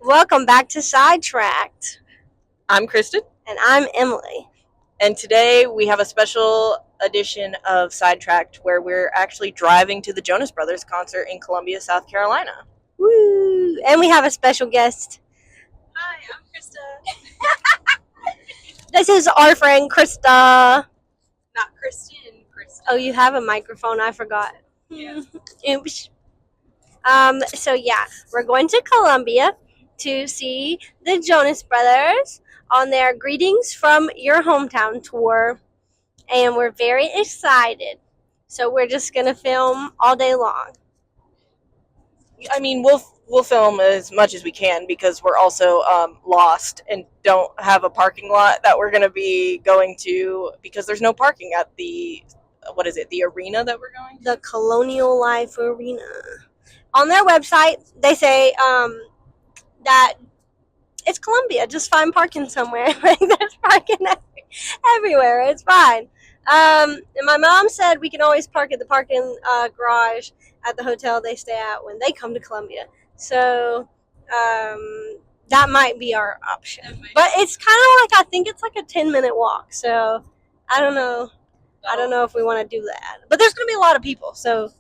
Welcome back to Sidetracked. I'm Kristen, And I'm Emily. and today we have a special edition of Sidetracked where we're actually driving to the Jonas Brothers concert in Columbia, South Carolina. Woo! And we have a special guest. Hi, I'm Krista. This is our friend Krista. Not Kristen, Krista. Oh, you have a microphone. I forgot. Yeah. Oops. So yeah, we're going to Columbia to see the Jonas Brothers on their Greetings from Your Hometown tour. And we're very excited. So we're just going to film all day long. I mean, we'll film as much as we can because we're also lost and don't have a parking lot that we're going to be going to because there's no parking at the arena that we're going to? The Colonial Life Arena. On their website, they say that it's Columbia. Just find parking somewhere. Like there's parking everywhere. It's fine. And my mom said we can always park at the parking garage at the hotel they stay at when they come to Columbia. So that might be our option. But it's kind of like, I think it's like a 10-minute walk. So I don't know. I don't know if we want to do that. But there's going to be a lot of people. So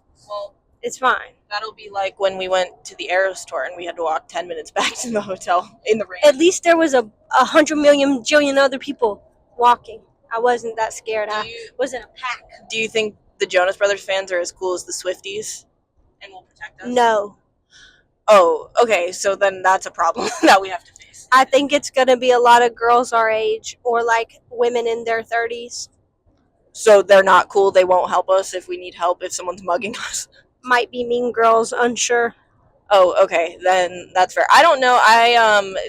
it's fine. That'll be like when we went to the Eras tour and we had to walk 10 minutes back to the hotel in the rain. At least there was a 100 million jillion other people walking. I wasn't that scared. I was in a pack. Do you think the Jonas Brothers fans are as cool as the Swifties and will protect us? No. Oh, okay. So then that's a problem that we have to face. I think it's going to be a lot of girls our age or like women in their 30s. So they're not cool. They won't help us if we need help if someone's mugging us. Might be mean girls, unsure. Oh, okay. Then that's fair. I don't know.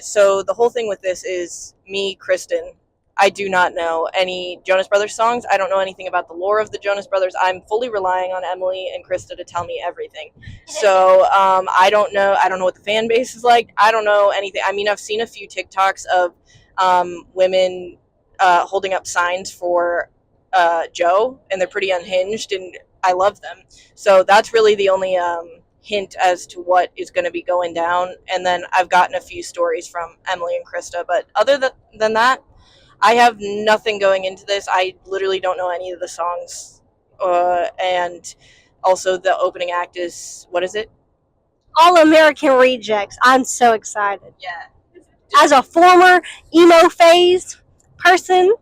So the whole thing with this is me, Kristen. I do not know any Jonas Brothers songs. I don't know anything about the lore of the Jonas Brothers. I'm fully relying on Emily and Krista to tell me everything. So I don't know. I don't know what the fan base is like. I don't know anything. I mean, I've seen a few TikToks of women holding up signs for Joe, and they're pretty unhinged, and I love them. So that's really the only hint as to what is going to be going down. And then I've gotten a few stories from Emily and Krista, but other than that, I have nothing going into this. I literally don't know any of the songs. And also the opening act is, what is it? All American Rejects. I'm so excited. Yeah. As a former emo phase person,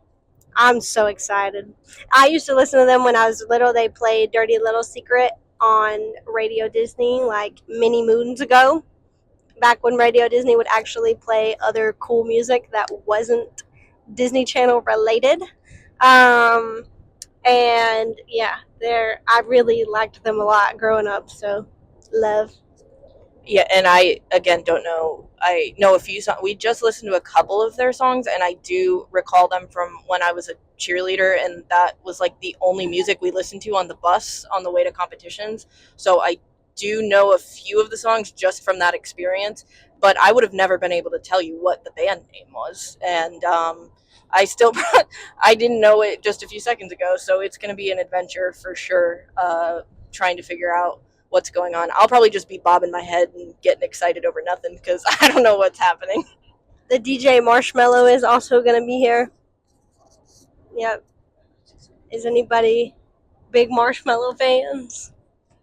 I'm so excited. I used to listen to them when I was little. They played Dirty Little Secret on Radio Disney like many moons ago. Back when Radio Disney would actually play other cool music that wasn't Disney Channel related. And yeah, I really liked them a lot growing up. So love. Yeah, and I, again, don't know. I know a few songs. We just listened to a couple of their songs, and I do recall them from when I was a cheerleader, and that was like the only music we listened to on the bus on the way to competitions. So I do know a few of the songs just from that experience, but I would have never been able to tell you what the band name was. And I didn't know it just a few seconds ago, so it's going to be an adventure for sure, trying to figure out what's going on. I'll probably just be bobbing my head and getting excited over nothing because I don't know what's happening. The DJ Marshmallow is also going to be here. Yep. Is anybody big Marshmallow fans?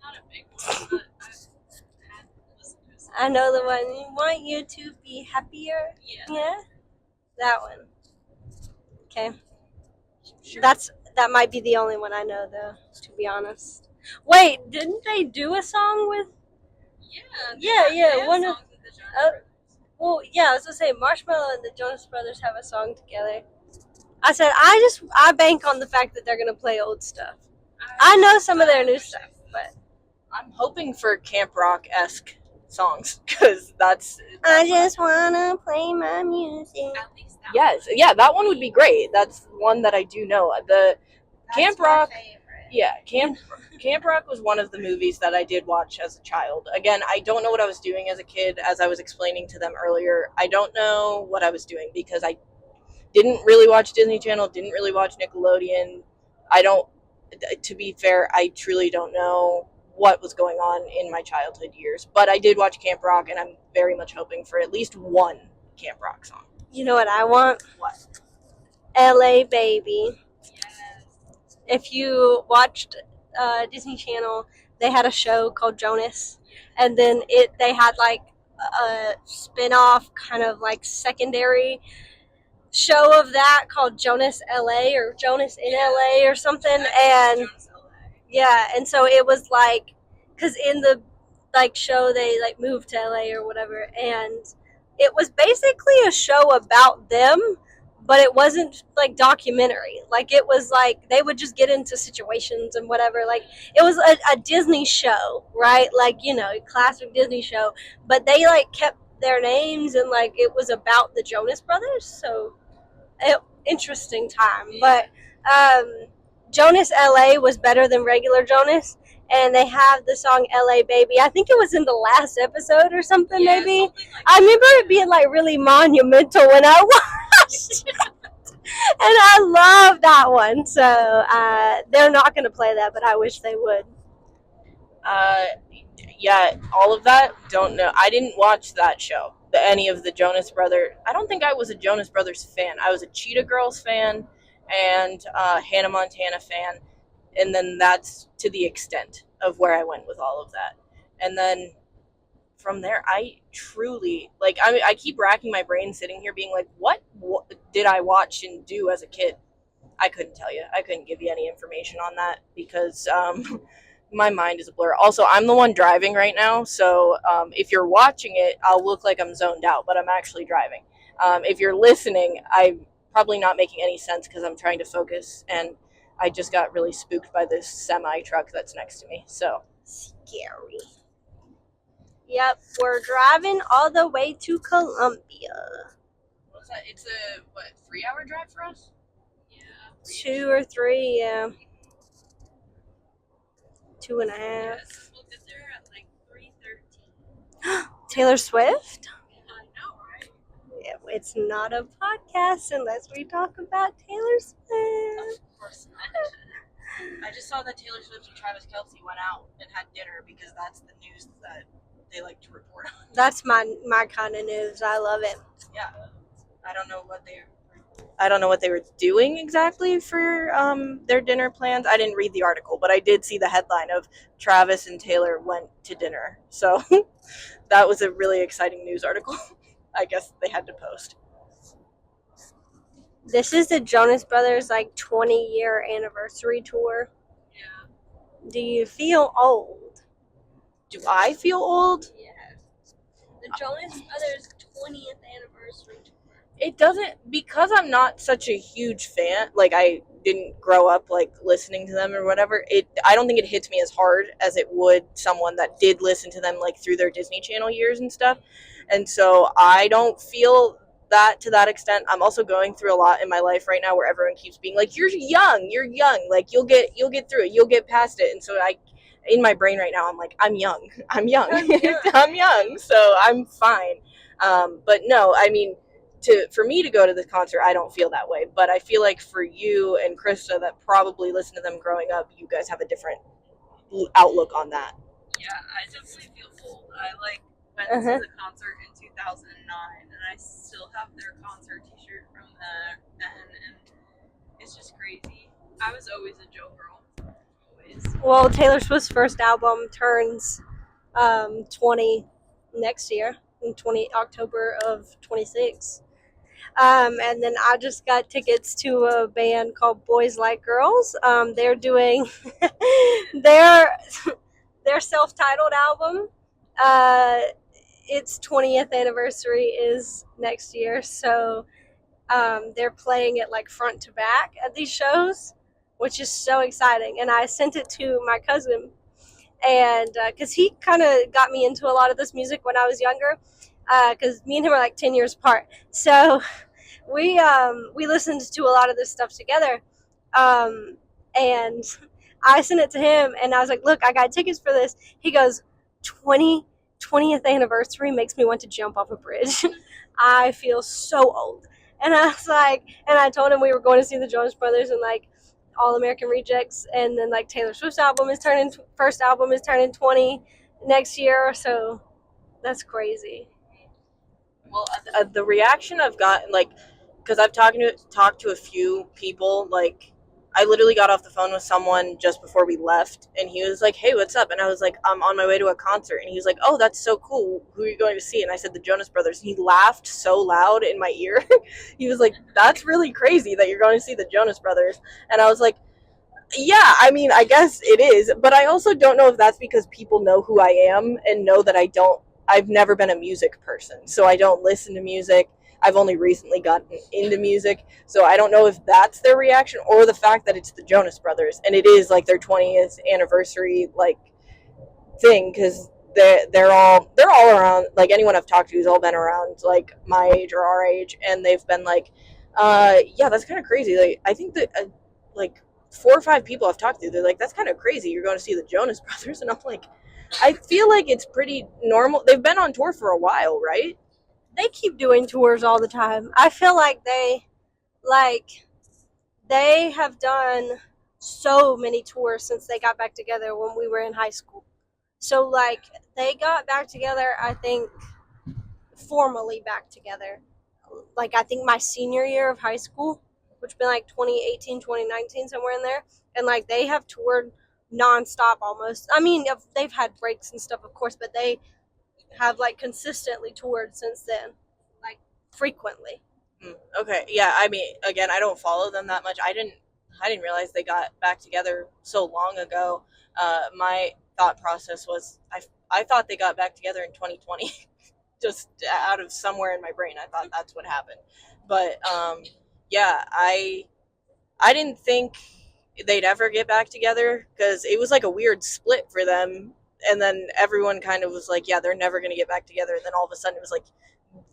Not a big one, but I've had listened to it. I know the one. Want you to be happier? Yeah. That one. Okay. Sure. That might be the only one I know, though, to be honest. Wait, didn't they do a song with? Yeah. One of. Well, yeah, I was gonna say Marshmallow and the Jonas Brothers have a song together. I said I bank on the fact that they're gonna play old stuff. I know some of their new stuff, but I'm hoping for Camp Rock-esque songs because that's. I just wanna play my music. At least that Yes, yeah, that one would be great. That's one that I do know. The Camp Rock. Yeah, Camp Rock was one of the movies that I did watch as a child. Again, I don't know what I was doing as a kid, as I was explaining to them earlier. I don't know what I was doing because I didn't really watch Disney Channel, didn't really watch Nickelodeon. To be fair, I truly don't know what was going on in my childhood years. But I did watch Camp Rock, and I'm very much hoping for at least one Camp Rock song. You know what I want? What? LA Baby. Yes. If you watched Disney Channel, they had a show called Jonas, and then they had like a spin-off kind of like secondary show of that called Jonas LA or Jonas in LA or something. And yeah, and so it was like, because in the like show they like moved to LA or whatever, and it was basically a show about them, but it wasn't like documentary. Like it was like they would just get into situations and whatever. Like it was a Disney show, right? Like, you know, classic Disney show, but they like kept their names, and like it was about the Jonas Brothers. So interesting time. But Jonas LA was better than regular Jonas, and they have the song LA Baby. I think it was in the last episode or something, Yeah, maybe. something like I remember it being like really monumental when I watched it. And I love that one. So they're not going to play that, but I wish they would. Yeah, all of that, don't know. I didn't watch that show, any of the Jonas Brothers. I don't think I was a Jonas Brothers fan. I was a Cheetah Girls fan and Hannah Montana fan, and then that's to the extent of where I went with all of that. And then from there, I truly, like, I keep racking my brain sitting here being like, what did I watch and do as a kid? I couldn't tell you. I couldn't give you any information on that because my mind is a blur. Also, I'm the one driving right now, so if you're watching it, I'll look like I'm zoned out, but I'm actually driving. If you're listening, I'm probably not making any sense because I'm trying to focus, and I just got really spooked by this semi truck that's next to me. So scary. Yep, we're driving all the way to Columbia. what's that? It's a 3-hour drive for us? Yeah. 2 or 3, yeah. 2.5. Yes, we'll get there at like 3:13. Taylor Swift? I know, right? Yeah, it's not a podcast unless we talk about Taylor Swift. Of course not. I just saw that Taylor Swift and Travis Kelce went out and had dinner because that's the news that they like to report on. That's my kind of news. I love it. Yeah, I don't know what they were doing exactly for their dinner plans. I didn't read the article, but I did see the headline of Travis and Taylor went to dinner. So that was a really exciting news article. I guess they had to post. This is the Jonas Brothers like 20-year anniversary tour. Yeah. Do you feel old? Do I feel old? Yes. The Jonas Brothers 20th anniversary tour. It doesn't, because I'm not such a huge fan, like I didn't grow up like listening to them or whatever, I don't think it hits me as hard as it would someone that did listen to them like through their Disney Channel years and stuff. And so I don't feel that to that extent. I'm also going through a lot in my life right now where everyone keeps being like, you're young, like you'll get through it, you'll get past it. And so in my brain right now, I'm like, I'm young. I'm young, so I'm fine. But no, I mean, for me to go to the concert, I don't feel that way. But I feel like for you and Krista that probably listened to them growing up, you guys have a different outlook on that. Yeah, I definitely feel old. I went to the concert in 2009, and I still have their concert T-shirt from then, and it's just crazy. I was always a Joe girl, always. Well, Taylor Swift's first album turns 20 next year, in October of 26. And then I just got tickets to a band called Boys Like Girls. They're doing their self-titled album. Its 20th anniversary is next year, so they're playing it like front to back at these shows, which is so exciting. And I sent it to my cousin, and because he kind of got me into a lot of this music when I was younger, because me and him are like 10 years apart. So we listened to a lot of this stuff together, and I sent it to him, and I was like, look, I got tickets for this. He goes, 20th anniversary makes me want to jump off a bridge. I feel so old. And I was like, and I told him we were going to see the Jonas Brothers, and like All American Rejects, and then like Taylor Swift's first album is turning 20 next year. So that's crazy. Well, the reaction I've gotten, like, because I've talked to a few people, like, I literally got off the phone with someone just before we left, and he was like, "Hey, what's up?" And I was like, "I'm on my way to a concert." And he was like, "Oh, that's so cool. Who are you going to see?" And I said, "The Jonas Brothers." And he laughed so loud in my ear. He was like, "That's really crazy that you're going to see the Jonas Brothers." And I was like, yeah, I mean, I guess it is, but I also don't know if that's because people know who I am and know that I've never been a music person, so I don't listen to music. I've only recently gotten into music, so I don't know if that's their reaction or the fact that it's the Jonas Brothers and it is like their 20th anniversary like thing, because they're all around. Like, anyone I've talked to who's all been around like my age or our age, and they've been like, yeah, that's kind of crazy. Like, I think that like 4 or 5 people I've talked to, they're like, that's kind of crazy. You're going to see the Jonas Brothers, and I'm like, I feel like it's pretty normal. They've been on tour for a while, right? They keep doing tours all the time. I feel like they have done so many tours since they got back together when we were in high school. So like they got back together, I think formally back together. Like I think my senior year of high school, which been like 2018, 2019, somewhere in there. And like they have toured nonstop almost. I mean, they've had breaks and stuff, of course, but they have like consistently toured since then, like frequently. Okay, yeah. I mean, again, I don't follow them that much. I didn't realize they got back together so long ago. My thought process was I thought they got back together in 2020, just out of somewhere in my brain. I thought that's what happened, but yeah, I didn't think they'd ever get back together because it was like a weird split for them, and then everyone kind of was like, yeah, they're never going to get back together, and then all of a sudden it was like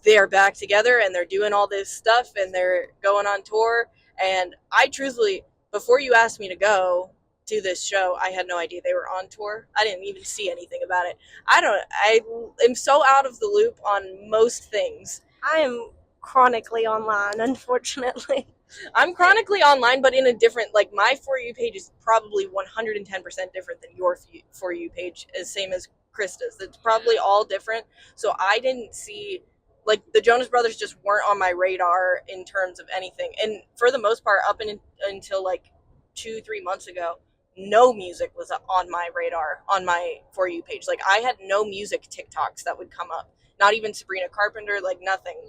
they're back together and they're doing all this stuff and they're going on tour. And I truthfully, before you asked me to go to this show, I had no idea they were on tour. I didn't even see anything about it. I am so out of the loop on most things. I am chronically online, unfortunately. I'm chronically online, but in a different, like, my For You page is probably 110% different than your For You page, as same as Krista's. It's probably all different. So I didn't see, like, the Jonas Brothers just weren't on my radar in terms of anything. And for the most part, until like 2-3 months ago, no music was on my radar on my For You page. Like, I had no music TikToks that would come up. Not even Sabrina Carpenter, like nothing.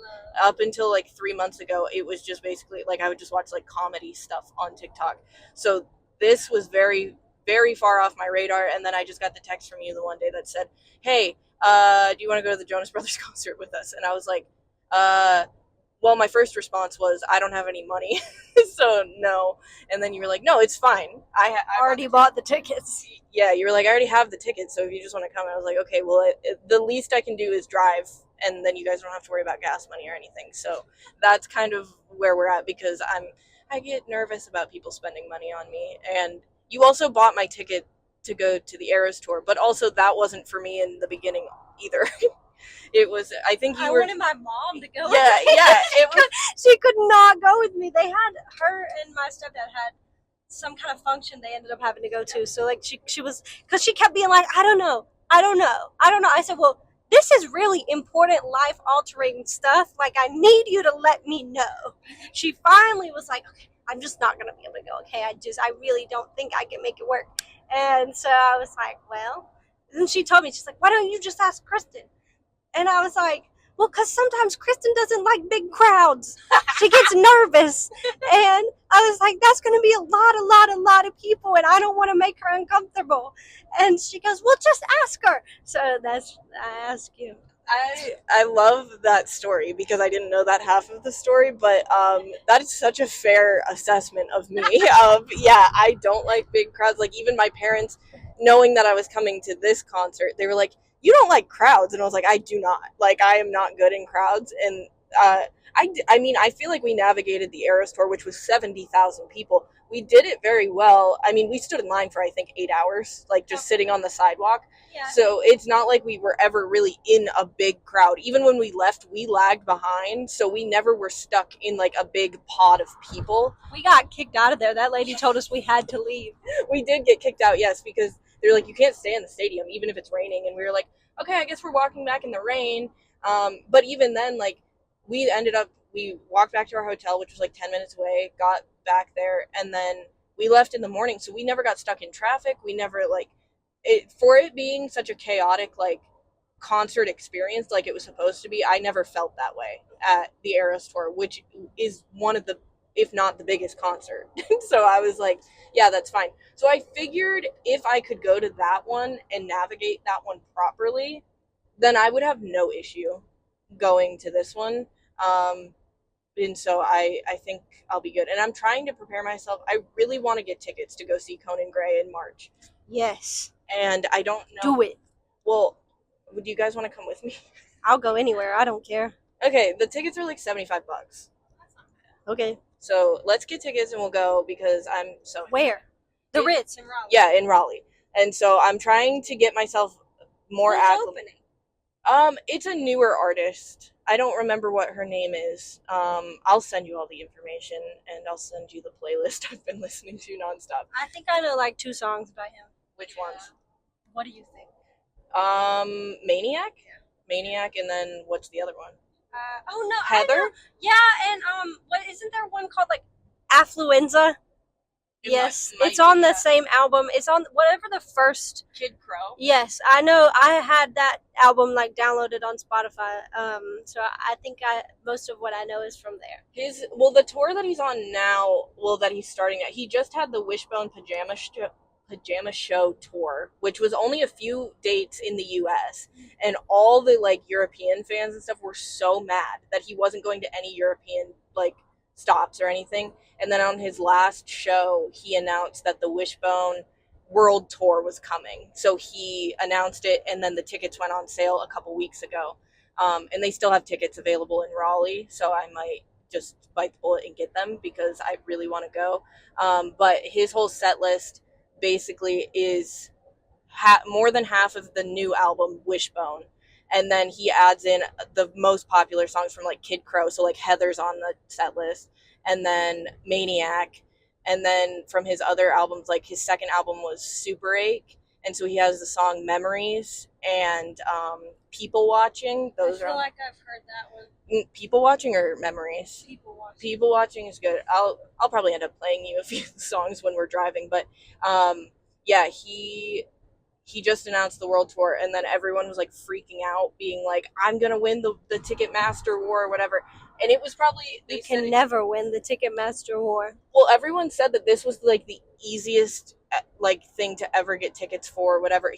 Up until like 3 months ago, it was just basically like I would just watch like comedy stuff on TikTok. So this was very, very far off my radar. And then I just got the text from you the one day that said, "Hey, do you want to go to the Jonas Brothers concert with us?" And I was like, well, my first response was, I don't have any money, so no. And then you were like, "No, it's fine. I already bought the tickets." Yeah, you were like, "I already have the tickets, so if you just want to come." And I was like, okay, well, the least I can do is drive, and then you guys don't have to worry about gas money or anything. So that's kind of where we're at, because I get nervous about people spending money on me. And you also bought my ticket to go to the Eras tour, but also that wasn't for me in the beginning either. It was, I think I wanted my mom to go. Yeah. She could not go with me. They had her and my stepdad had some kind of function they ended up having to go to. So like she was, because she kept being like, I don't know. I said, well, this is really important life altering stuff. Like, I need you to let me know. She finally was like, okay, I'm just not gonna be able to go. Okay, I really don't think I can make it work. And so I was like, well, and she told me, she's like, why don't you just ask Kristen? And I was like, well, because sometimes Kristen doesn't like big crowds. She gets nervous. And I was like, that's going to be a lot of people, and I don't want to make her uncomfortable. And she goes, well, just ask her. So I ask you. I love that story because I didn't know that half of the story, but that is such a fair assessment of me. Yeah, I don't like big crowds. Like, even my parents, knowing that I was coming to this concert, they were like, "You don't like crowds?" And I was like, "I do not. Like, I am not good in crowds." And I mean, I feel like we navigated the Eras tour, which was 70,000 people. We did it very well. I mean, we stood in line for, I think, 8 hours, like just sitting on the sidewalk. Yeah. So it's not like we were ever really in a big crowd. Even when we left, we lagged behind. So we never were stuck in like a big pod of people. We got kicked out of there. That lady told us we had to leave. We did get kicked out, yes, because they're like, you can't stay in the stadium, even if it's raining. And we were like, okay, I guess we're walking back in the rain. But even then, like, we walked back to our hotel, which was like 10 minutes away, got back there, and then we left in the morning. So we never got stuck in traffic. We never, like, for it being such a chaotic, like, concert experience like it was supposed to be, I never felt that way at the Eras tour, which is one of the, if not the biggest concert. So I was like, yeah, that's fine. So I figured if I could go to that one and navigate that one properly, then I would have no issue going to this one. And so I think I'll be good. And I'm trying to prepare myself. I really want to get tickets to go see Conan Gray in March. Yes. And I don't know. Do it. Well, would you guys want to come with me? I'll go anywhere. I don't care. Okay, the tickets are like $75. Okay. So let's get tickets and we'll go because I'm so. Where? The It- Ritz in Raleigh. Yeah, in Raleigh. And so I'm trying to get myself more Who's acclimated. opening? It's a newer artist. I don't remember what her name is. I'll send you all the information and I'll send you the playlist I've been listening to nonstop. I think I know like 2 songs by him. Which ones? What do you think? Maniac? Maniac, and then what's the other one? Oh no, Heather? I know. Yeah, and what isn't there one called like Affluenza? It Yes, might it's on be the that. same album. It's on whatever the first. Kid Crow. Yes, I know. I had that album like downloaded on Spotify. So I think most of what I know is from there. The tour that he's on now, that he's starting at, he just had the Wishbone Pajama Show tour, which was only a few dates in the US, and all the like European fans and stuff were so mad that he wasn't going to any European like stops or anything. And then on his last show, he announced that the Wishbone World Tour was coming. So he announced it, and then the tickets went on sale a couple weeks ago. And they still have tickets available in Raleigh, so I might just bite the bullet and get them because I really want to go. But his whole set list basically is more than half of the new album Wishbone, and then he adds in the most popular songs from like Kid Crow, so like Heather's on the set list, and then Maniac, and then from his other albums, like his second album was Super Ache, and so he has the song Memories and People Watching. Those I feel are like I've heard that one. People Watching or Memories. People Watching is good. I'll probably end up playing you a few songs when we're driving, but yeah, he just announced the world tour, and then everyone was like freaking out, being like, I'm gonna win the Ticketmaster war or whatever. And it was probably You can never win the Ticketmaster war. well, everyone said that this was like the easiest like thing to ever get tickets for, whatever.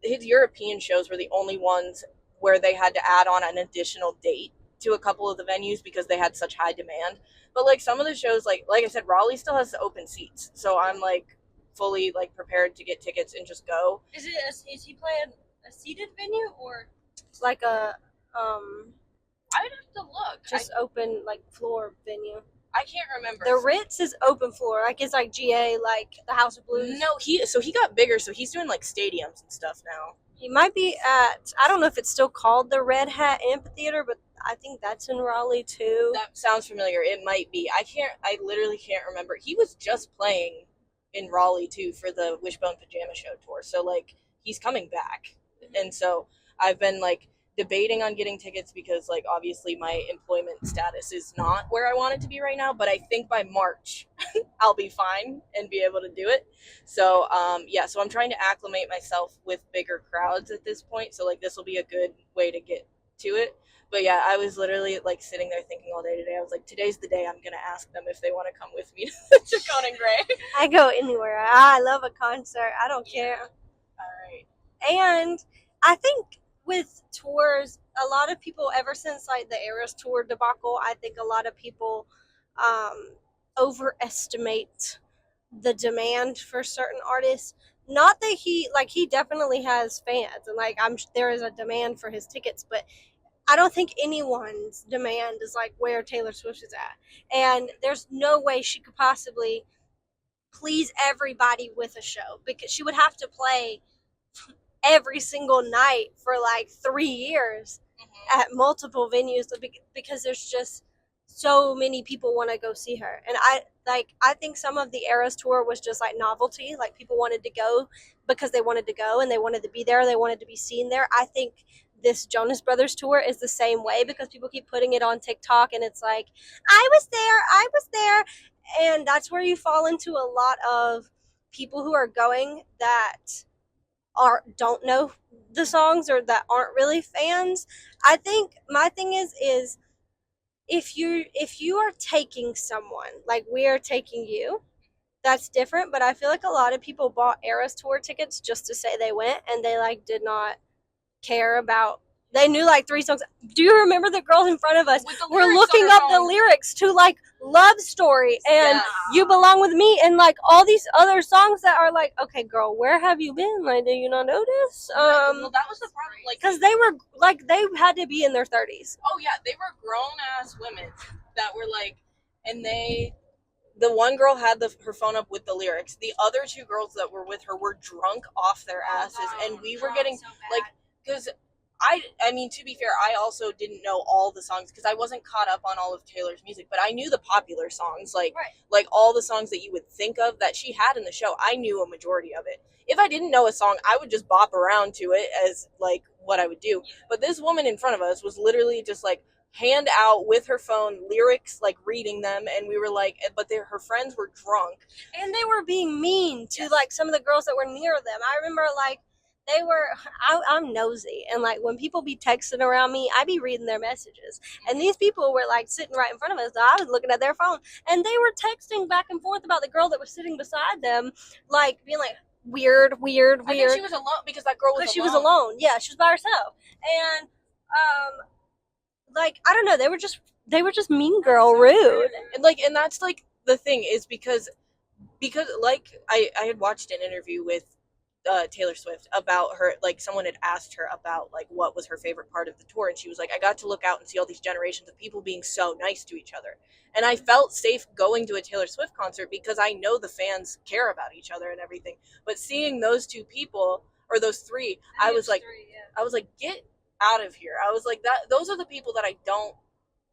His European shows were the only ones where they had to add on an additional date to a couple of the venues because they had such high demand. But like some of the shows, like I said, Raleigh still has open seats, so I'm like fully like prepared to get tickets and just go. Is he playing a seated venue or like a I'd have to look. just open like floor venue? I can't remember. The Ritz is open floor. Like it's like GA, like the House of Blues. No, he got bigger, so he's doing like stadiums and stuff now. He might be at, I don't know if it's still called the Red Hat Amphitheater, but I think that's in Raleigh too. That sounds familiar. It might be. I literally can't remember. He was just playing in Raleigh too for the Wishbone Pajama Show tour. So like he's coming back. And so I've been like debating on getting tickets because like obviously my employment status is not where I want it to be right now, but I think by March I'll be fine and be able to do it. So so I'm trying to acclimate myself with bigger crowds at this point. So like this will be a good way to get to it. But yeah, I was literally like sitting there thinking all day today. I was like, today's the day I'm gonna ask them if they want to come with me to Conan Gray. I go anywhere. I love a concert. I don't care. All right. And I think with tours, a lot of people, ever since like the Eras tour debacle, I think a lot of people overestimate the demand for certain artists. Not that he definitely has fans, and like there is a demand for his tickets, but I don't think anyone's demand is like where Taylor Swift is at. And there's no way she could possibly please everybody with a show, because she would have to play every single night for like 3 years at multiple venues, because there's just so many people want to go see her. And I think some of the Eras tour was just like novelty, like people wanted to go because they wanted to go and they wanted to be there, they wanted to be seen there. I think this Jonas Brothers tour is the same way, because people keep putting it on TikTok and it's like, I was there, and that's where you fall into a lot of people who are going that don't know the songs or that aren't really fans. I think my thing is if you are taking someone, like we are taking you, that's different. But I feel like a lot of people bought Eras tour tickets just to say they went, and they like did not care about. They knew like 3 songs. Do you remember the girls in front of us were looking up the lyrics to like Love Story and You Belong With Me and like all these other songs that are like, okay, girl, where have you been? Like, do you not know this? Well, that was the problem. Like, because they were like, they had to be in their 30s. Oh yeah, they were grown ass women that were like, and the one girl had her phone up with the lyrics. The other 2 girls that were with her were drunk off their asses, and we were getting like, because I mean, to be fair, I also didn't know all the songs because I wasn't caught up on all of Taylor's music, but I knew the popular songs, like all the songs that you would think of that she had in the show. I knew a majority of it. If I didn't know a song, I would just bop around to it as like what I would do. But this woman in front of us was literally just like hand out with her phone lyrics, like reading them, and we were like, but her friends were drunk and they were being mean to like some of the girls that were near them. I remember like they were, I'm nosy, and like when people be texting around me, I be reading their messages, and these people were like sitting right in front of us, so I was looking at their phone, and they were texting back and forth about the girl that was sitting beside them, like being like, weird. I think she was alone because that girl was alone. She was alone. Yeah, she was by herself. And like, I don't know, they were just mean girl rude. And that's like the thing is because like I had watched an interview with Taylor Swift about her, like someone had asked her about like what was her favorite part of the tour, and she was like, I got to look out and see all these generations of people being so nice to each other, and I felt safe going to a Taylor Swift concert because I know the fans care about each other and everything. But seeing those 2 people, or those 3, I was like, get out of here. I was like, those are the people that I don't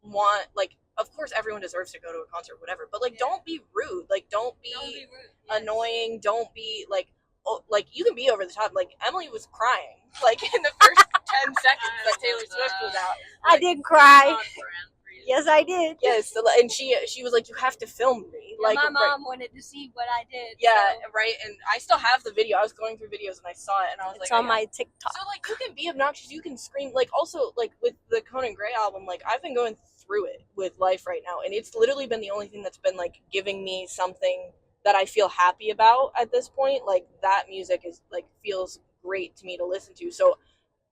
want. Like, of course everyone deserves to go to a concert, whatever, but like don't be rude, like don't be rude, annoying, don't be like, oh, like you can be over the top. Like Emily was crying like in the first 10 seconds that Taylor Swift was out. Like, I did cry. Yes, I did. Yes, and she was like, you have to film me. Yeah, like my mom wanted to see what I did. Yeah, so. Right. And I still have the video. I was going through videos and I saw it, and I was it's on my TikTok. So like, you can be obnoxious, you can scream. Like also like with the Conan Gray album, like I've been going through it with life right now, and it's literally been the only thing that's been like giving me something that I feel happy about at this point. Like that music is like feels great to me to listen to. So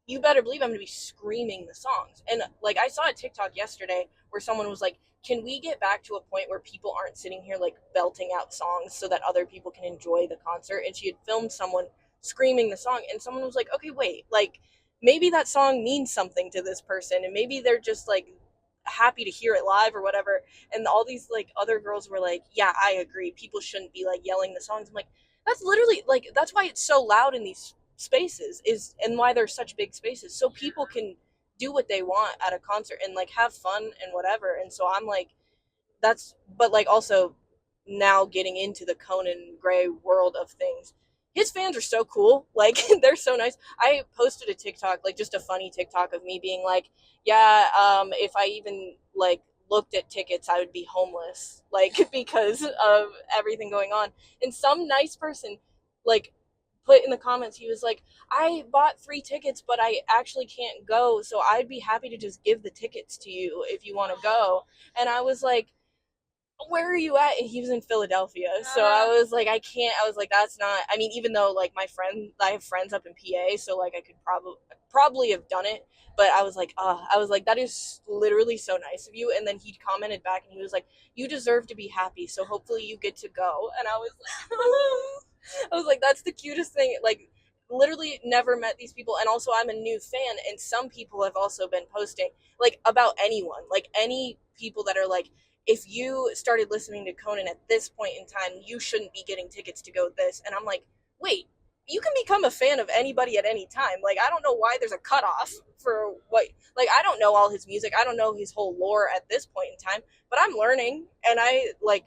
you better believe I'm going to be screaming the songs. And like I saw a TikTok yesterday where someone was like, can we get back to a point where people aren't sitting here like belting out songs so that other people can enjoy the concert? And she had filmed someone screaming the song, and someone was like, okay, wait, like maybe that song means something to this person, and maybe they're just like happy to hear it live or whatever. And all these like other girls were like, yeah, I agree, people shouldn't be like yelling the songs. I'm like, that's literally like, that's why it's so loud in these spaces, is, and why they're such big spaces, so people can do what they want at a concert and like have fun and whatever. And so I'm like, that's, but like also now getting into the Conan Gray world of things, his fans are so cool, like they're so nice. I posted a TikTok, like just a funny TikTok of me being like, yeah, if I even like looked at tickets, I would be homeless, like because of everything going on. And some nice person like put in the comments, he was like, I bought 3 tickets, but I actually can't go, so I'd be happy to just give the tickets to you if you want to go. And I was like, where are you at? And he was in Philadelphia. So I was like, I can't, I was like, that's not, I mean, even though like I have friends up in PA, so like I could probably have done it, but I was like, that is literally so nice of you. And then he commented back and he was like, you deserve to be happy, so hopefully you get to go. And I was like, I was like, that's the cutest thing. Like, literally never met these people, and also I'm a new fan, and some people have also been posting like about anyone, like any people that are like, if you started listening to Conan at this point in time, you shouldn't be getting tickets to go this. And I'm like, wait, you can become a fan of anybody at any time. Like, I don't know why there's a cutoff for what, like, I don't know all his music, I don't know his whole lore at this point in time, but I'm learning, and I like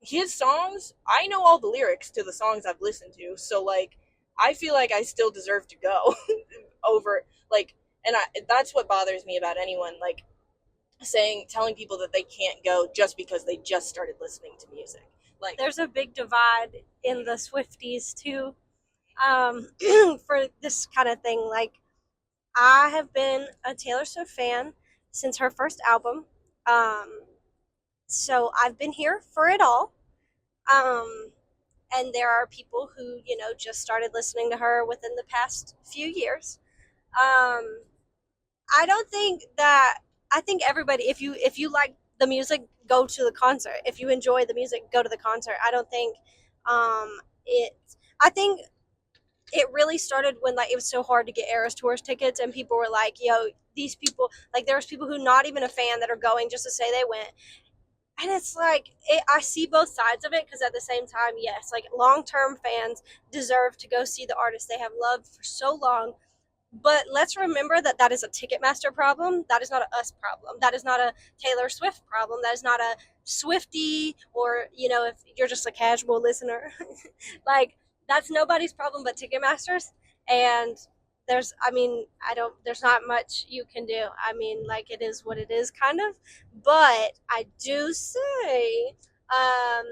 his songs, I know all the lyrics to the songs I've listened to, so like I feel like I still deserve to go over like, and that's what bothers me about anyone like telling people that they can't go just because they just started listening to music. Like, There's a big divide in the Swifties too, for this kind of thing. Like, I have been a Taylor Swift fan since her first album, so I've been here for it all. And there are people who, just started listening to her within the past few years. I don't think that I think everybody, if you like the music, go to the concert. If you enjoy the music, go to the concert. I don't think it. I think it really started when like it was so hard to get Eras Tours tickets, and people were like, "Yo, these people." Like, there's people who not even a fan that are going just to say they went. And it's like, I see both sides of it, because at the same time, yes, like, long-term fans deserve to go see the artist they have loved for so long. But let's remember that that is a Ticketmaster problem. That is not a us problem. That is not a Taylor Swift problem. That is not a Swiftie, or, if you're just a casual listener. Like, that's nobody's problem but Ticketmaster's. And there's not much you can do. I mean, like, it is what it is, kind of. But I do say, um,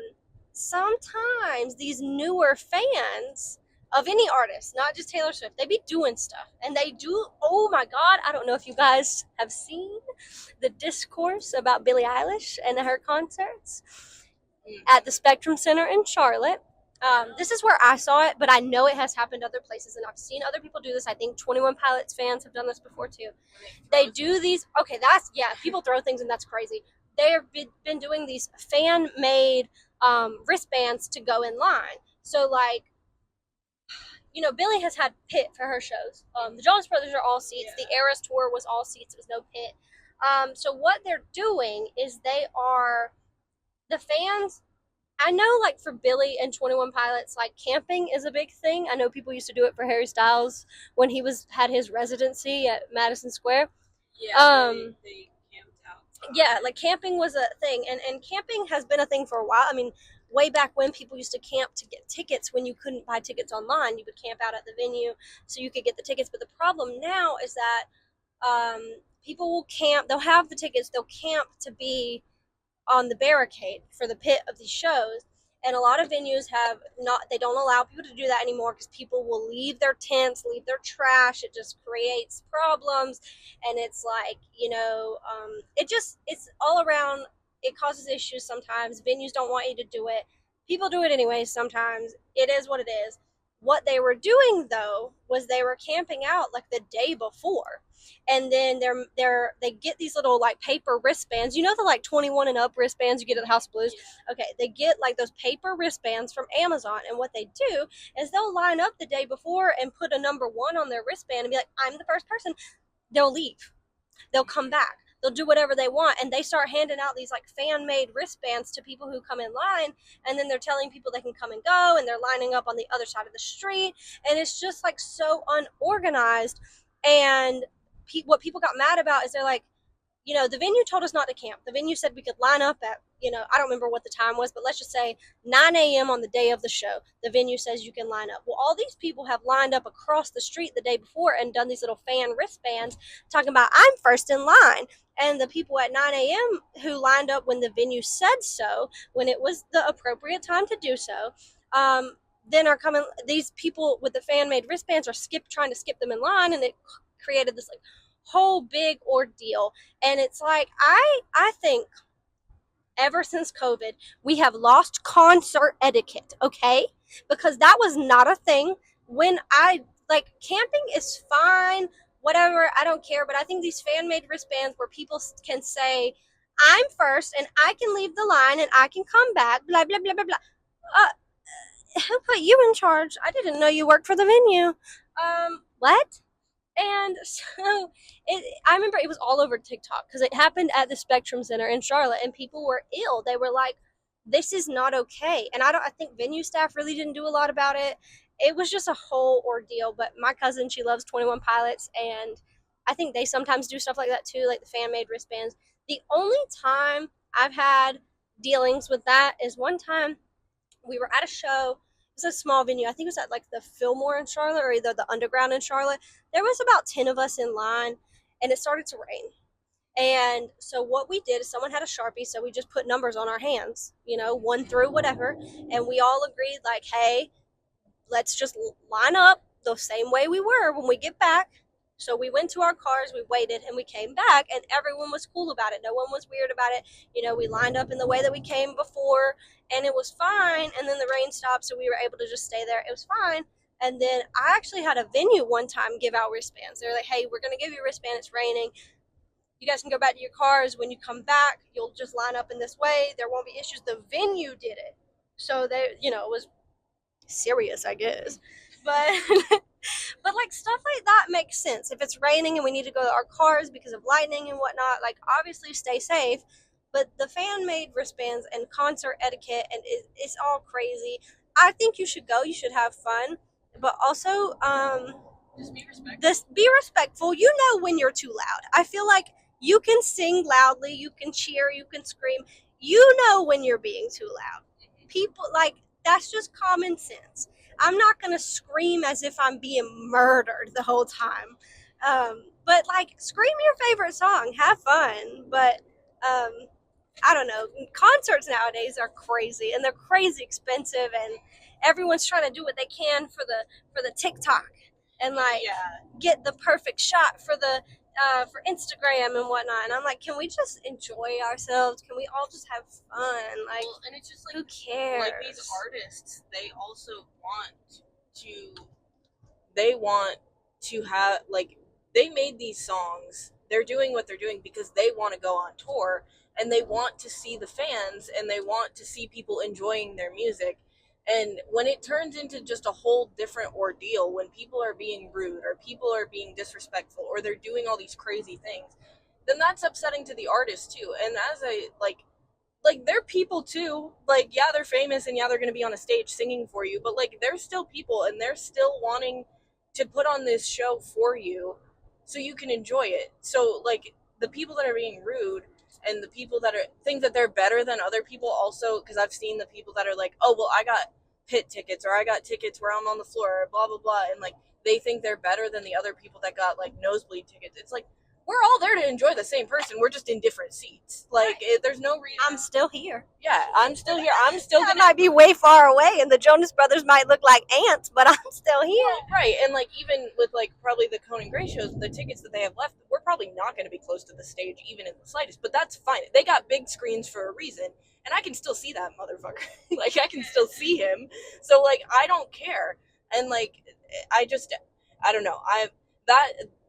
sometimes these newer fans of any artist, not just Taylor Swift, they be doing stuff. And they do, oh my God, I don't know if you guys have seen the discourse about Billie Eilish and her concerts at the Spectrum Center in Charlotte. This is where I saw it, but I know it has happened other places, and I've seen other people do this. I think 21 Pilots fans have done this before too. They do these, okay, people throw things, and that's crazy. They've been doing these fan-made wristbands to go in line. So, like, Billie has had pit for her shows. The Jonas Brothers are all seats. Yeah. The Eras Tour was all seats. It was no pit. So what they're doing is the fans, I know, like, for Billie and 21 Pilots, like, camping is a big thing. I know people used to do it for Harry Styles when he had his residency at Madison Square. Yeah, they camped out. Yeah, like, camping was a thing, and camping has been a thing for a while. I mean, way back when, people used to camp to get tickets when you couldn't buy tickets online. You would camp out at the venue so you could get the tickets. But the problem now is that people will camp. They'll have the tickets. They'll camp to be on the barricade for the pit of these shows. And a lot of venues they don't allow people to do that anymore, because people will leave their tents, leave their trash. It just creates problems. And it's like, it's all around. It causes issues sometimes. Venues don't want you to do it. People do it anyway sometimes. It is what it is. What they were doing, though, was they were camping out like the day before. And then they get these little, like, paper wristbands. You know, the, like, 21 and up wristbands you get at the House of Blues? Okay, they get, like, those paper wristbands from Amazon. And what they do is they'll line up the day before and put a number 1 on their wristband and be like, I'm the first person. They'll leave. They'll come back. They'll do whatever they want, and they start handing out these, like, fan-made wristbands to people who come in line, and then they're telling people they can come and go, and they're lining up on the other side of the street, and it's just, like, so unorganized. And what people got mad about is they're like, the venue told us not to camp. The venue said we could line up at, I don't remember what the time was, but let's just say 9 a.m. on the day of the show. The venue says you can line up. Well, all these people have lined up across the street the day before and done these little fan wristbands talking about, I'm first in line. And the people at 9 a.m. who lined up when the venue said so, when it was the appropriate time to do so, then are coming, these people with the fan-made wristbands are trying to skip them in line, and it created this, like, whole big ordeal. And it's like, I think ever since COVID, we have lost concert etiquette, okay? Because that was not a thing. When camping is fine, whatever, I don't care. But I think these fan-made wristbands where people can say, I'm first, and I can leave the line, and I can come back, blah, blah, blah, blah, blah. who put you in charge? I didn't know you worked for the venue. What? And so I remember it was all over TikTok because it happened at the Spectrum Center in Charlotte, and people were ill. They were like, "This is not okay." And I think venue staff really didn't do a lot about it. It was just a whole ordeal. But my cousin, she loves 21 Pilots, and I think they sometimes do stuff like that too, like the fan made wristbands. The only time I've had dealings with that is one time we were at a show. It was a small venue. I think it was at like the Fillmore in Charlotte or either the Underground in Charlotte. There was about 10 of us in line, and it started to rain. And so what we did is someone had a Sharpie, so we just put numbers on our hands, 1 through whatever. And we all agreed, like, hey, let's just line up the same way we were when we get back. So we went to our cars, we waited, and we came back, and everyone was cool about it. No one was weird about it. We lined up in the way that we came before, and it was fine. And then the rain stopped, so we were able to just stay there. It was fine. And then I actually had a venue one time give out wristbands. They're like, hey, we're going to give you a wristband. It's raining. You guys can go back to your cars. When you come back, you'll just line up in this way. There won't be issues. The venue did it. So it was serious, I guess. But but like stuff like that makes sense. If it's raining and we need to go to our cars because of lightning and whatnot, like obviously stay safe. But the fan made wristbands and concert etiquette, and it's all crazy. I think you should go. You should have fun, but also Just be respectful. be respectful. You know when you're too loud. I feel like you can sing loudly, you can cheer, you can scream. You know when you're being too loud. People, like, that's just common sense. I'm not going to scream as if I'm being murdered the whole time. But, like, scream your favorite song. Have fun. But, I don't know. Concerts nowadays are crazy, and they're crazy expensive, and everyone's trying to do what they can for the TikTok and, like, get the perfect shot for for Instagram and whatnot. And I'm like, can we just enjoy ourselves? Can we all just have fun? Like, and it's just like, who cares? Like these artists, they also want to have, like, they made these songs. They're doing what they're doing because they want to go on tour, and they want to see the fans, and they want to see people enjoying their music. And when it turns into just a whole different ordeal, when people are being rude or people are being disrespectful or they're doing all these crazy things, then that's upsetting to the artist too. And as they're people too. Like, yeah, they're famous, and yeah, they're going to be on a stage singing for you, but like, they're still people, and they're still wanting to put on this show for you so you can enjoy it. So like, the people that are being rude and the people that think that they're better than other people also, because I've seen the people that are like, oh, well, I got pit tickets, or I got tickets where I'm on the floor, or blah, blah, blah. And like, they think they're better than the other people that got like nosebleed tickets. It's like, we're all there to enjoy the same person. We're just in different seats. Like, there's no reason. I'm still here. Yeah, I'm still here. I'm still I gonna might be way far away, and the Jonas Brothers might look like ants, but I'm still here. Right, and like, even with like probably the Conan Gray shows, the tickets that they have left, we're probably not going to be close to the stage even in the slightest. But that's fine. They got big screens for a reason, and I can still see that motherfucker. Like, I can still see him. So like, I don't care. And like, I don't know.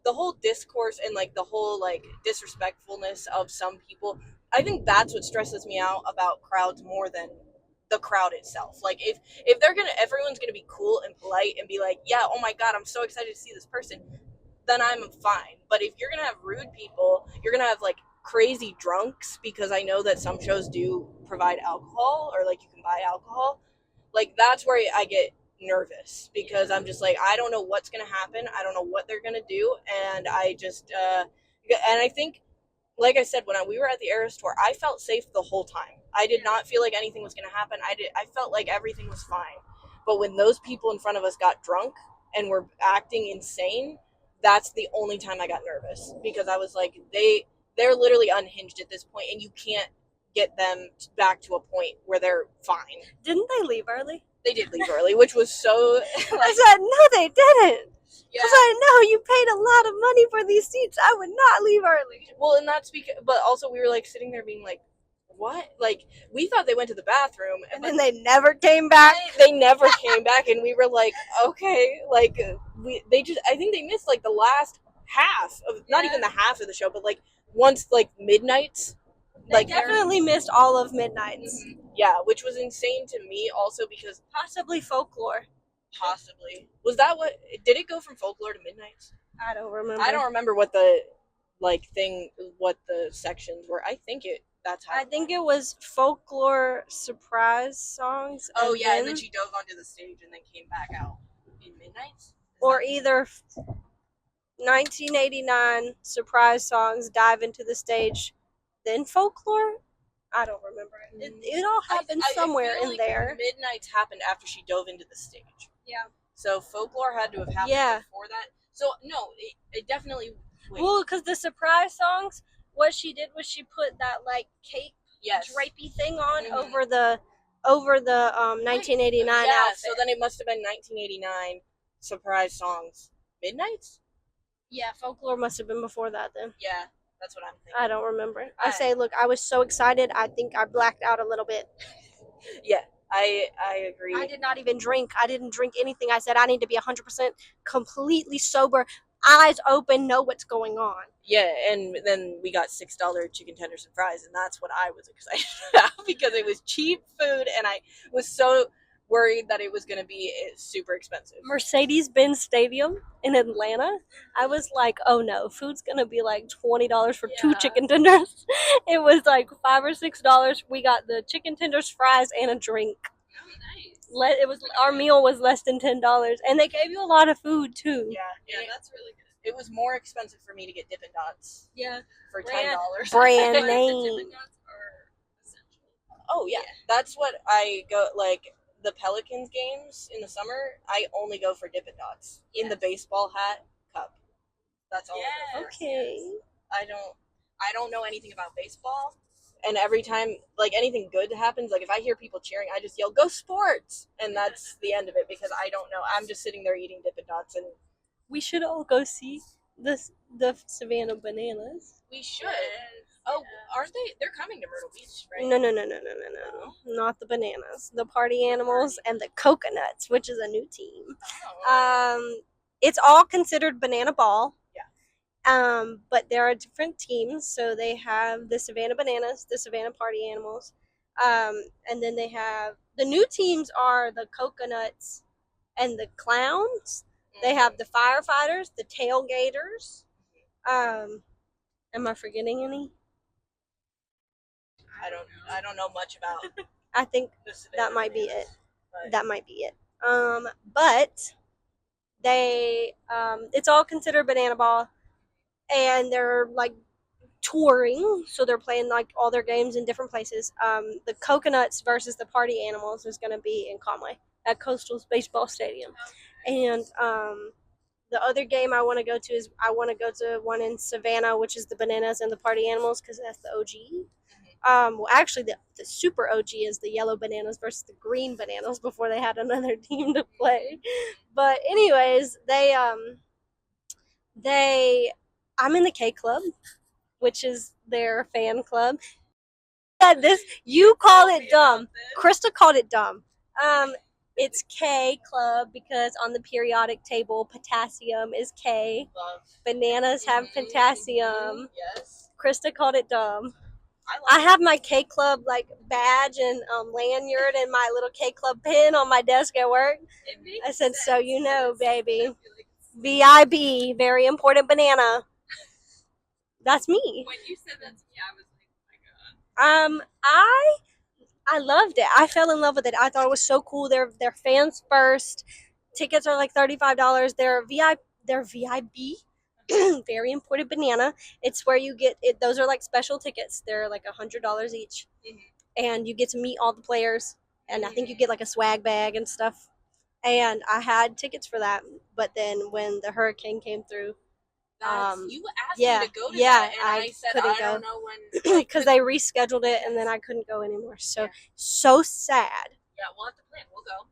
The whole discourse and like the whole like disrespectfulness of some people, I think that's what stresses me out about crowds more than the crowd itself. Like, if everyone's gonna be cool and polite and be like, yeah, oh my god, I'm so excited to see this person, then I'm fine. But if you're gonna have rude people, you're gonna have like crazy drunks, because I know that some shows do provide alcohol, or like you can buy alcohol. Like, that's where I get nervous, because I'm just like, I don't know what's gonna happen. I don't know what they're gonna do, and I just and I think, like I said, when we were at the Eras tour, I felt safe the whole time. I did not feel like anything was gonna happen. I felt like everything was fine. But when those people in front of us got drunk and were acting insane, that's the only time I got nervous, because I was like, they're literally unhinged at this point, and you can't get them back to a point where they're fine. Didn't they leave early? They did leave early, which was so... like, I said, no, they didn't. yeah. Because I know you paid a lot of money for these seats. I would not leave early. Well, and that's because... But also, we were, like, sitting there being like, what? Like, we thought they went to the bathroom. And then they never came back. They never came back, and we were like, okay. Like, I think they missed, like, the last half of... Not even the half of the show, but, like, once, like, midnights... like Definitely missed all of Midnight's. yeah, which was insane to me also because Possibly Folklore. possibly was that what did it go from Folklore to Midnight's? I don't remember. I don't remember what the what the sections were. I think that's how I think it was Folklore surprise songs. Oh yeah, and then then she dove onto the stage and then came back out in Midnight's. or either 1989 surprise songs dive into the stage, then Folklore. I don't remember. It all happened somewhere in there. Midnight's happened after she dove into the stage. Yeah. So Folklore had to have happened before that. So no, it definitely. Well, because the surprise songs, what she did was she put that like cape drapey thing on over the 1989 outfit. So then it must have been 1989 surprise songs. Midnight's? Yeah, Folklore must have been before that then. Yeah, that's what I'm thinking. I don't remember. I say, look, I was so excited. I think I blacked out a little bit. Yeah, I agree. I did not even drink. I didn't drink anything. I said I need to be 100% completely sober, eyes open, know what's going on. Yeah, and then we got $6 chicken tenders and fries, and that's what I was excited about because it was cheap food, and I was so worried that it was going to be super expensive. Mercedes-Benz Stadium in Atlanta, I was like, oh no, food's going to be like $20 for 2 chicken tenders. It was like $5 or $6. We got the chicken tenders, fries, and a drink. Nice. It was our meal was less than $10, and they gave you a lot of food too. Yeah, That's really good. It was more expensive for me to get Dippin' Dots. Yeah, for $10. Brand But name. the Dippin' Dots are essential. Oh yeah, that's what I go like. The Pelicans games in the summer, I only go for Dippin' Dots in the baseball hat cup. That's all. I go for. Okay. I don't know anything about baseball, and every time like anything good happens, like if I hear people cheering, I just yell "Go Sports!" and that's the end of it because I don't know. I'm just sitting there eating Dippin' Dots, and we should all go see the Savannah Bananas. we should. Oh, aren't they? They're coming to Myrtle Beach, right? No. Not the Bananas. The Party Animals and the Coconuts, which is a new team. It's all considered Banana Ball. Yeah. But there are different teams. So they have the Savannah Bananas, the Savannah Party Animals. And then they have the new teams are the Coconuts and the Clowns. They have the Firefighters, the Tailgaters. Am I forgetting any? I don't know much about. I think that might be it. That might be it. But they, it's all considered Banana Ball, and they're like touring, so they're playing like all their games in different places. The Coconuts versus the Party Animals is going to be in Conway at Coastal's baseball stadium, and the other game I want to go to is I want to go to one in Savannah, which is the Bananas and the Party Animals because that's the OG. Well, actually, the super OG is the Yellow Bananas versus the Green Bananas before they had another team to play. But anyways, I'm in the K Club, which is their fan club. You call it dumb. Krista called it dumb. It's K Club because on the periodic table, potassium is K. Love. Bananas have potassium. Yes. Krista called it dumb. I have my K Club like badge and lanyard and my little K Club pin on my desk at work. I said, so you know, baby. VIB, very important banana. That's me. When you said that to me, I was like, oh my god. I loved it. I fell in love with it. I thought it was so cool. They're fans first. Tickets are like $35. They're VIB. Very important banana. It's where you get it. Those are like special tickets. They're like $100 each, and you get to meet all the players. And I think you get like a swag bag and stuff. And I had tickets for that, but then when the hurricane came through, you asked me to go to that, and I said couldn't I go. don't know when because they rescheduled it, and then I couldn't go anymore. So sad. Yeah, we'll have to plan. We'll go.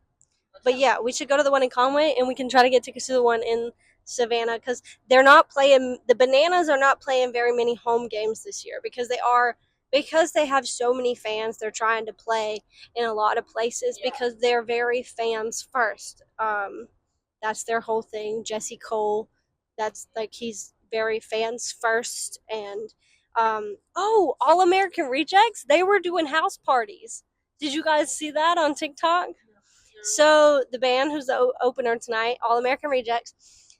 But yeah, we should go to the one in Conway, and we can try to get tickets to the one in Savannah because they're not playing. The Bananas are not playing very many home games this year because they have so many fans. They're trying to play in a lot of places because they're very fans first. That's their whole thing. Jesse Cole, that's like he's very fans first, and All American Rejects, they were doing house parties. Did you guys see that on TikTok? So the band who's the opener tonight, All American Rejects,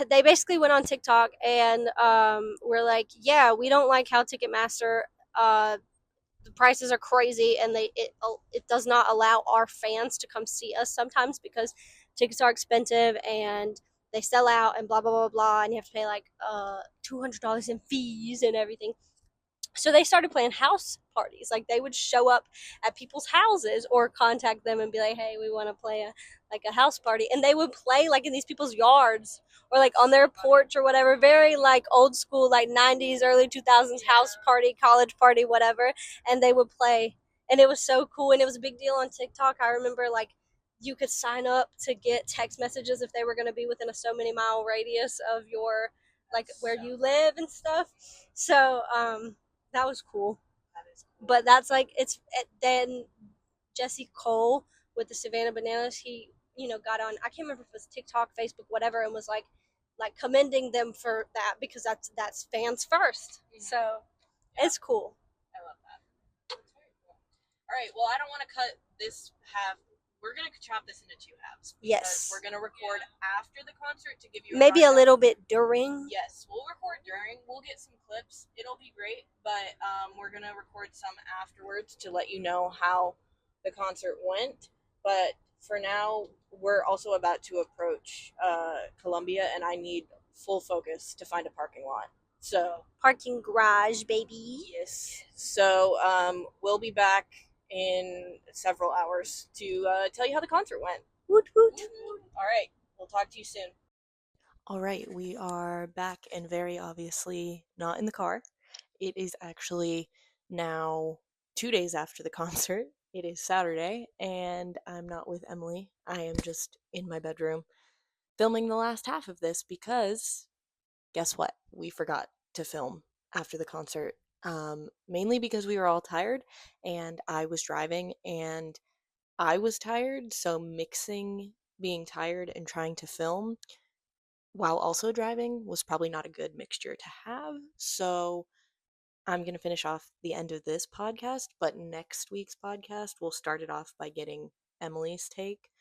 they basically went on TikTok and were like, yeah, we don't like how Ticketmaster the prices are crazy and it does not allow our fans to come see us sometimes because tickets are expensive and they sell out and blah blah blah blah and you have to pay like $200 in fees and everything. So they started playing house parties. Like they would show up at people's houses or contact them and be like, hey, we want to play a house party, and they would play like in these people's yards or like on their porch or whatever. Very like old school, like 90s early 2000s house party, college party, whatever. And they would play, and it was so cool, and it was a big deal on TikTok. I remember like you could sign up to get text messages if they were going to be within a so many mile radius of your like where you live and stuff. So that was cool. But that's like then Jesse Cole with the Savannah Bananas, he got on. I can't remember if it was TikTok, Facebook, whatever, and was like commending them for that because that's fans first. So it's cool. I love that. That's very cool. All right. Well, I don't want to cut this half. We're gonna chop this into two halves. Yes. We're gonna record after the concert to give you maybe a little bit during. Yes, we'll record during. We'll get some clips. It'll be great, but we're gonna record some afterwards to let you know how the concert went. But for now, we're also about to approach Columbia, and I need full focus to find a parking lot. So parking garage, baby. Yes. So we'll be back in several hours to tell you how the concert went. Woot woot. All right. We'll talk to you soon. All right. We are back and very obviously not in the car. It is actually now 2 days after the concert. It is Saturday and I'm not with Emily. I am just in my bedroom filming the last half of this because guess what? We forgot to film after the concert. Mainly because we were all tired and I was driving and I was tired, so mixing being tired and trying to film while also driving was probably not a good mixture to have. So I'm going to finish off the end of this podcast, but next week's podcast we'll start it off by getting Emily's take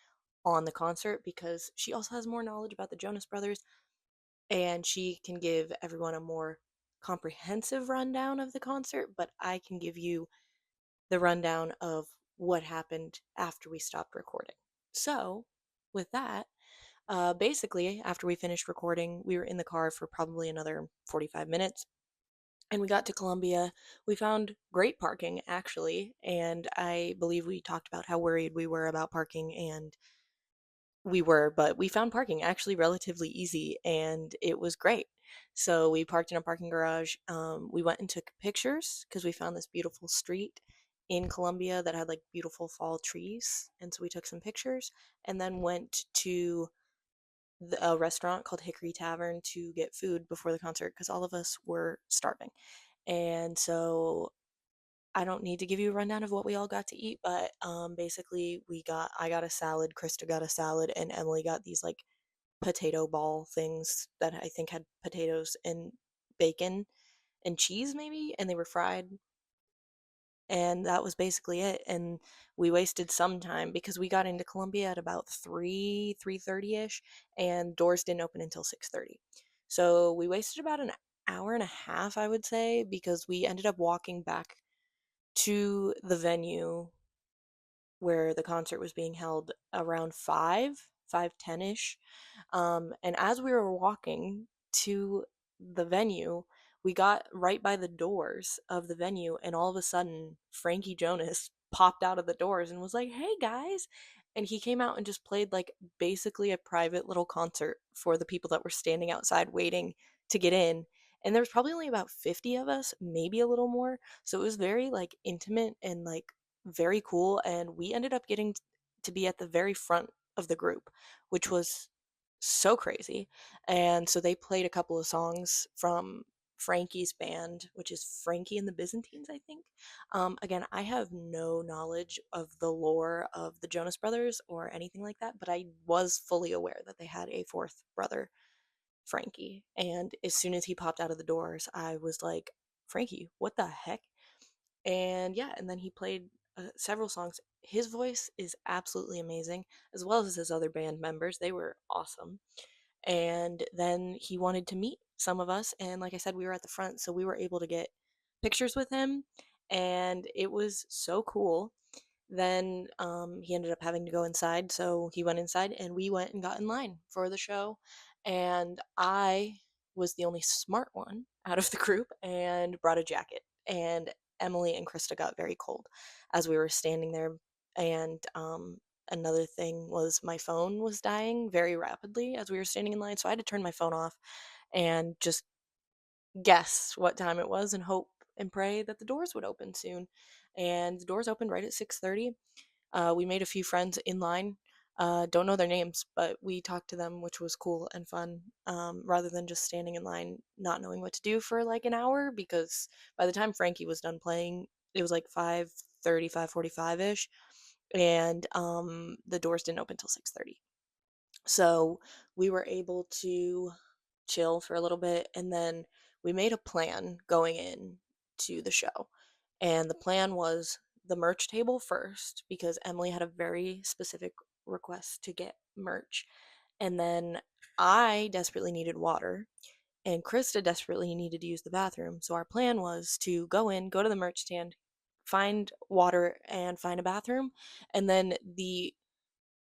on the concert because she also has more knowledge about the Jonas Brothers and she can give everyone a more comprehensive rundown of the concert, but I can give you the rundown of what happened after we stopped recording. So, with that, basically, after we finished recording, we were in the car for probably another 45 minutes. And we got to Columbia. We found great parking, actually. And I believe we talked about how worried we were about parking, and we were, but we found parking actually relatively easy and it was great. So we parked in a parking garage. We went and took pictures because we found this beautiful street in Columbia that had like beautiful fall trees. And so we took some pictures and then went to a restaurant called Hickory Tavern to get food before the concert because all of us were starving. And so I don't need to give you a rundown of what we all got to eat, but basically I got a salad, Krista got a salad, and Emily got these like potato ball things that I think had potatoes and bacon and cheese maybe, and they were fried. And that was basically it. And we wasted some time because we got into Columbia at about 3:30ish, and doors didn't open until 6:30. So we wasted about an hour and a half, I would say, because we ended up walking back to the venue where the concert was being held around 5:10ish. And as we were walking to the venue, we got right by the doors of the venue, and all of a sudden, Frankie Jonas popped out of the doors and was like, "Hey guys." And he came out and just played like basically a private little concert for the people that were standing outside waiting to get in. And there was probably only about 50 of us, maybe a little more. So it was very like intimate and like very cool, and we ended up getting to be at the very front of the group, which was so crazy. And so they played a couple of songs from Frankie's band, which is Frankie and the Byzantines, I think. Again, I have no knowledge of the lore of the Jonas Brothers or anything like that, but I was fully aware that they had a fourth brother, Frankie. And as soon as he popped out of the doors, I was like, Frankie, what the heck? And yeah, and then he played several songs. His voice is absolutely amazing, as well as his other band members. They were awesome. And then he wanted to meet some of us, and like I said, we were at the front, so we were able to get pictures with him, and it was so cool. Then he ended up having to go inside, so he went inside, and we went and got in line for the show. And I was the only smart one out of the group and brought a jacket. And Emily and Krista got very cold as we were standing there. And another thing was my phone was dying very rapidly as we were standing in line, so I had to turn my phone off and just guess what time it was and hope and pray that the doors would open soon. And the doors opened right at 6:30. We made a few friends in line. Don't know their names, but we talked to them, which was cool and fun. Rather than just standing in line, not knowing what to do for like an hour, because by the time Frankie was done playing, it was like 5:30, 5:45 ish, and the doors didn't open till 6:30. So we were able to chill for a little bit, and then we made a plan going in to the show. And the plan was the merch table first, because Emily had a very specific request to get merch. And then I desperately needed water, and Krista desperately needed to use the bathroom. So our plan was to go in, go to the merch stand, find water, and find a bathroom. And then the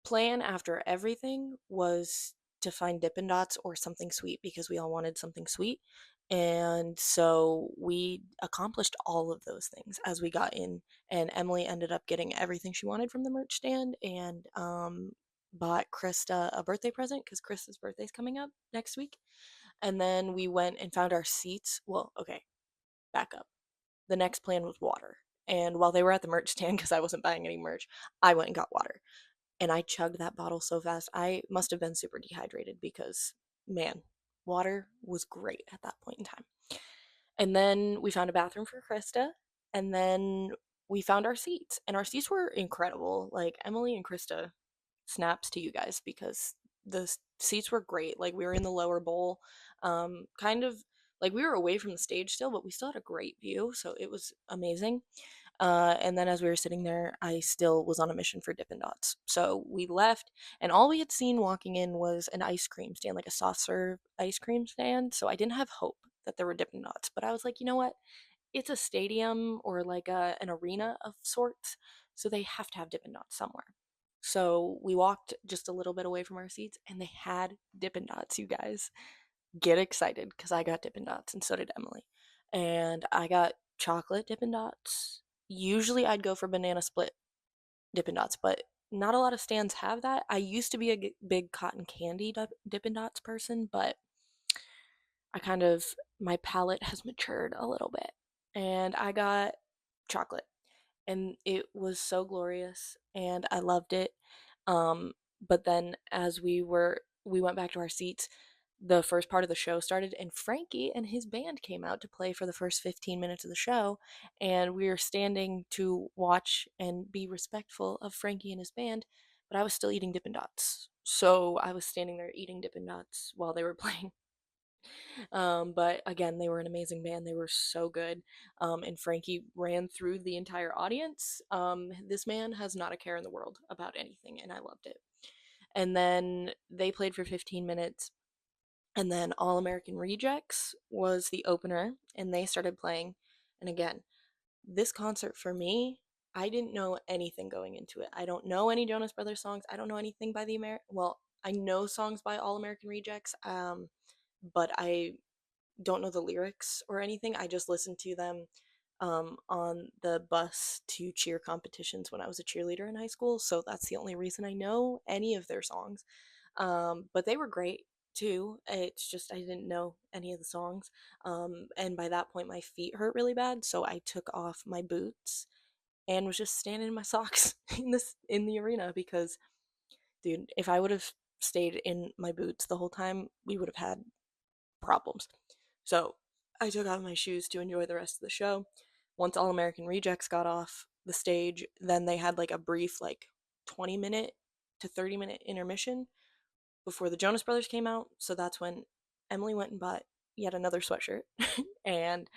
plan after everything was to find Dippin' Dots or something sweet, because we all wanted something sweet. And so we accomplished all of those things as we got in. And Emily ended up getting everything she wanted from the merch stand, and bought Krista a birthday present, because Krista's birthday's coming up next week. And then we went and found our seats. Well, okay, back up. The next plan was water. And while they were at the merch stand, because I wasn't buying any merch, I went and got water, and I chugged that bottle so fast. I must have been super dehydrated, because, man, water was great at that point in time. And then we found a bathroom for Krista, and then we found our seats, and our seats were incredible. Like, Emily and Krista, snaps to you guys, because the seats were great. Like, we were in the lower bowl, kind of like we were away from the stage still, but we still had a great view, so it was amazing. And then as we were sitting there, I still was on a mission for Dippin' Dots. So we left, and all we had seen walking in was an ice cream stand, like a soft serve ice cream stand. So I didn't have hope that there were Dippin' Dots. But I was like, you know what? It's a stadium, or like an arena of sorts. So they have to have Dippin' Dots somewhere. So we walked just a little bit away from our seats, and they had Dippin' Dots, you guys. Get excited, because I got Dippin' Dots, and so did Emily. And I got chocolate Dippin' Dots. Usually I'd go for banana split Dippin' Dots, but not a lot of stands have that. I used to be a big cotton candy Dippin' Dots person, but I kind of, my palate has matured a little bit. And I got chocolate, and it was so glorious, and I loved it. Um, but then as we went back to our seats, the first part of the show started, and Frankie and his band came out to play for the first 15 minutes of the show, and we were standing to watch and be respectful of Frankie and his band, but I was still eating Dippin' Dots. So I was standing there eating Dippin' Dots while they were playing. But again, they were an amazing band. They were so good. And Frankie ran through the entire audience. This man has not a care in the world about anything, and I loved it. And then they played for 15 minutes. And then All American Rejects was the opener, and they started playing. And again, this concert for me, I didn't know anything going into it. I don't know any Jonas Brothers songs. I don't know anything by well, I know songs by All American Rejects, but I don't know the lyrics or anything. I just listened to them on the bus to cheer competitions when I was a cheerleader in high school. So that's the only reason I know any of their songs. But they were great too. It's just I didn't know any of the songs. And by that point, my feet hurt really bad. So I took off my boots and was just standing in my socks in the arena, because, dude, if I would have stayed in my boots the whole time, we would have had problems. So I took off my shoes to enjoy the rest of the show. Once All American Rejects got off the stage, then they had like a brief, like 20-minute to 30-minute intermission before the Jonas Brothers came out. So that's when Emily went and bought yet another sweatshirt and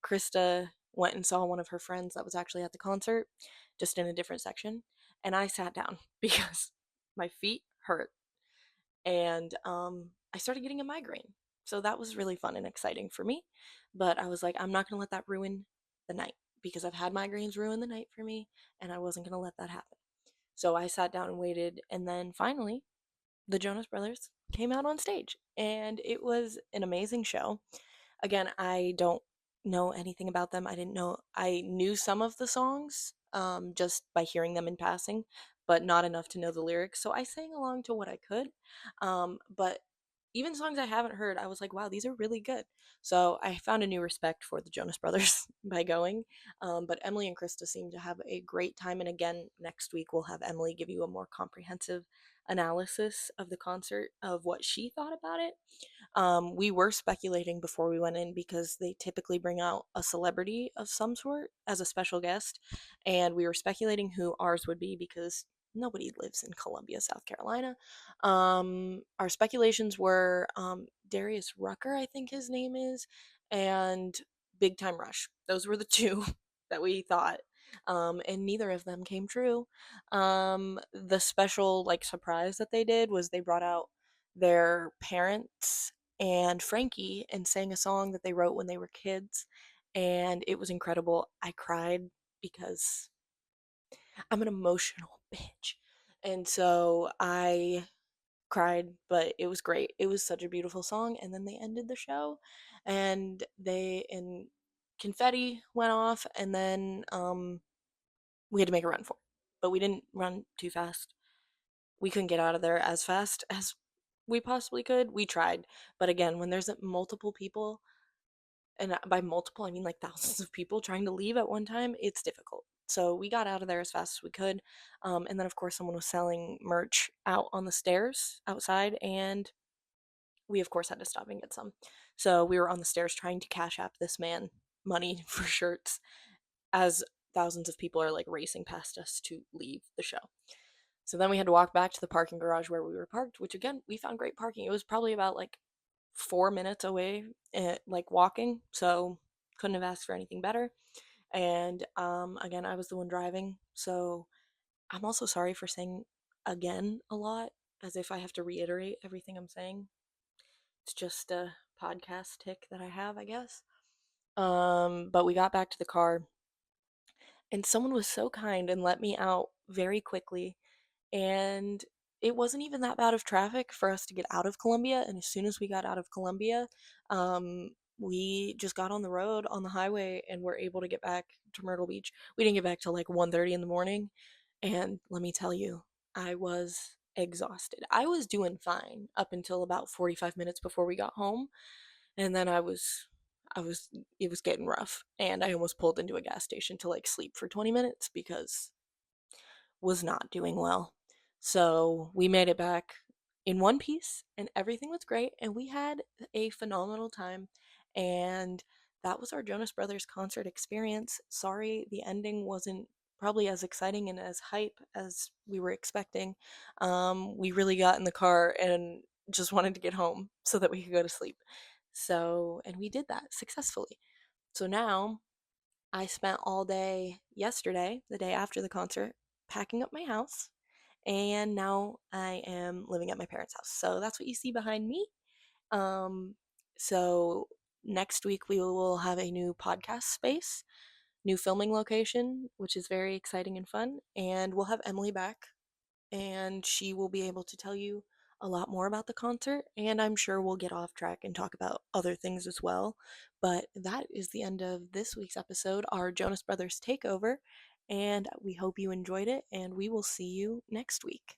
Krista went and saw one of her friends that was actually at the concert, just in a different section, and I sat down because my feet hurt, and I started getting a migraine. So that was really fun and exciting for me, but I was like, I'm not gonna let that ruin the night because I've had migraines ruin the night for me, and I wasn't gonna let that happen. So I sat down and waited, and then finally, the Jonas Brothers came out on stage, and it was an amazing show. Again, I don't know anything about them. I knew some of the songs just by hearing them in passing, but not enough to know the lyrics. So I sang along to what I could. But even songs I haven't heard, I was like, wow, these are really good. So I found a new respect for the Jonas Brothers by going. But Emily and Krista seem to have a great time. And again, next week we'll have Emily give you a more comprehensive analysis of the concert of what she thought about it. We were speculating before we went in because they typically bring out a celebrity of some sort as a special guest, and we were speculating who ours would be because nobody lives in Columbia, South Carolina. Our speculations were Darius Rucker, I think his name is, and Big Time Rush. Those were the two that we thought. And neither of them came true. The special surprise that they did was they brought out their parents and Frankie and sang a song that they wrote when they were kids, and it was incredible. I cried because I'm an emotional bitch. And so I cried, but it was great. It was such a beautiful song, and then they ended the show and confetti went off, and then we had to make a run for it. But we didn't run too fast. We couldn't get out of there as fast as we possibly could. We tried, but again, when there's multiple people, and by multiple I mean like thousands of people trying to leave at one time, it's difficult. So we got out of there as fast as we could, and then of course someone was selling merch out on the stairs outside, and we of course had to stop and get some. So we were on the stairs trying to cash app this man money for shirts as thousands of people are racing past us to leave the show. So then we had to walk back to the parking garage where we were parked, which again, we found great parking. It was probably about 4 minutes away, walking. So couldn't have asked for anything better. And again, I was the one driving. So I'm also sorry for saying again a lot, as if I have to reiterate everything I'm saying. It's just a podcast tick that I have, I guess. But we got back to the car, and someone was so kind and let me out very quickly, and it wasn't even that bad of traffic for us to get out of Columbia. And as soon as we got out of Columbia, we just got on the road on the highway and were able to get back to Myrtle Beach. We didn't get back till 1:30 in the morning, and let me tell you, I was exhausted. I was doing fine up until about 45 minutes before we got home, and then I was it was getting rough, and I almost pulled into a gas station to sleep for 20 minutes because was not doing well. So we made it back in one piece, and everything was great, and we had a phenomenal time. And that was our Jonas Brothers concert experience. Sorry, the ending wasn't probably as exciting and as hype as we were expecting. We really got in the car and just wanted to get home so that we could go to sleep. So, and we did that successfully. So now I spent all day yesterday, the day after the concert, packing up my house, and now I am living at my parents' house. So that's what you see behind me. Um, so next week we will have a new podcast space, new filming location, which is very exciting and fun, and we'll have Emily back, and she will be able to tell you a lot more about the concert, and I'm sure we'll get off track and talk about other things as well. But that is the end of this week's episode, our Jonas Brothers Takeover, and we hope you enjoyed it, and we will see you next week.